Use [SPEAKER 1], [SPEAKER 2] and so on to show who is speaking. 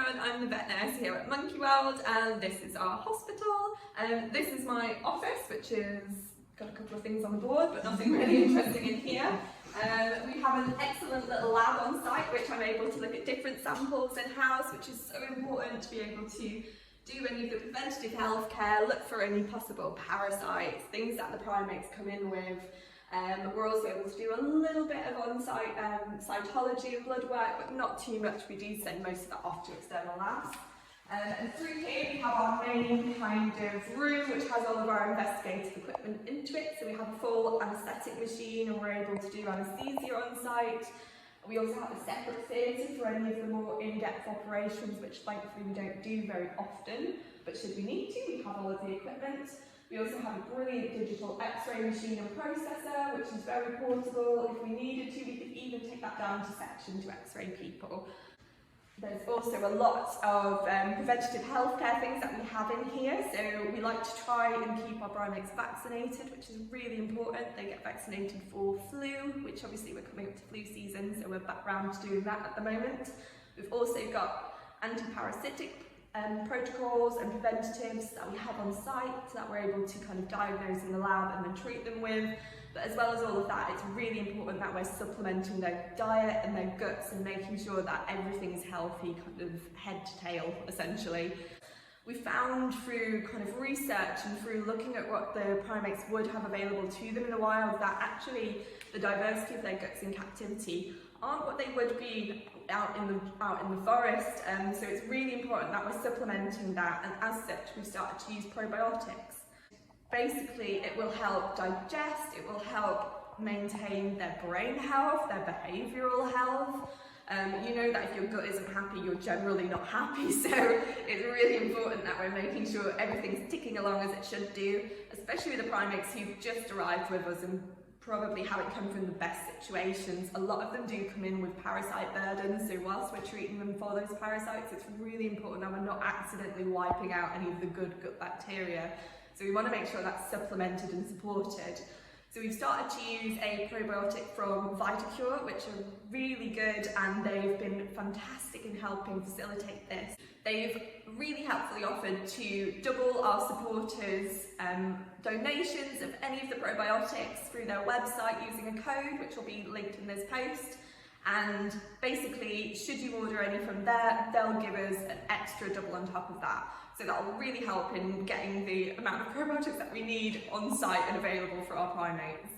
[SPEAKER 1] Saffron, I'm the vet nurse here at Monkey World, and this is our hospital. This is my office, which is got a couple of things on the board, but nothing really interesting in here. We have an excellent little lab on site, which I'm able to look at different samples in-house, which is so important to be able to do any of the preventative healthcare, look for any possible parasites, things that the primates come in with. We're also able to do a little bit of on-site cytology and blood work, but not too much. We do send most of that off to external labs. And through here we have our main kind of room, which has all of our investigative equipment into it. So we have a full anaesthetic machine, and we're able to do anaesthesia on site. We also have a separate theatre for any of the more in-depth operations, which thankfully we don't do very often, but should we need to, we have all of the equipment. We also have a brilliant digital X-ray machine and processor, which is very portable. If we needed to, we could even take that down to section to X-ray people. There's also a lot of preventative healthcare things that we have in here. So we like to try and keep our primates vaccinated, which is really important. They get vaccinated for flu, which obviously we're coming up to flu season, so we're back round to doing that at the moment. We've also got anti-parasitic protocols and preventatives that we have on site, so that we're able to kind of diagnose in the lab and then treat them with. But as well as all of that, it's really important that we're supplementing their diet and their guts and making sure that everything's healthy, kind of head to tail, essentially. We found through kind of research and through looking at what the primates would have available to them in the wild that actually the diversity of their guts in captivity aren't what they would be out in the forest. So it's really important that we're supplementing that, and as such we've started to use probiotics. Basically it will help digest, it will help maintain their brain health, their behavioural health. You know that if your gut isn't happy, you're generally not happy, so it's really important that we're making sure everything's ticking along as it should do, especially with the primates who've just arrived with us and probably haven't come from the best situations. A lot of them do come in with parasite burdens, so whilst we're treating them for those parasites, it's really important that we're not accidentally wiping out any of the good gut bacteria. So we want to make sure that's supplemented and supported. So we've started to use a probiotic from VitaCure, which are really good, and they've been fantastic in helping facilitate this. They've really helpfully offered to double our supporters' donations of any of the probiotics through their website using a code, which will be linked in this post. And basically, should you order any from there, they'll give us an extra double on top of that. So that will really help in getting the amount of probiotics that we need on site and available for our primates.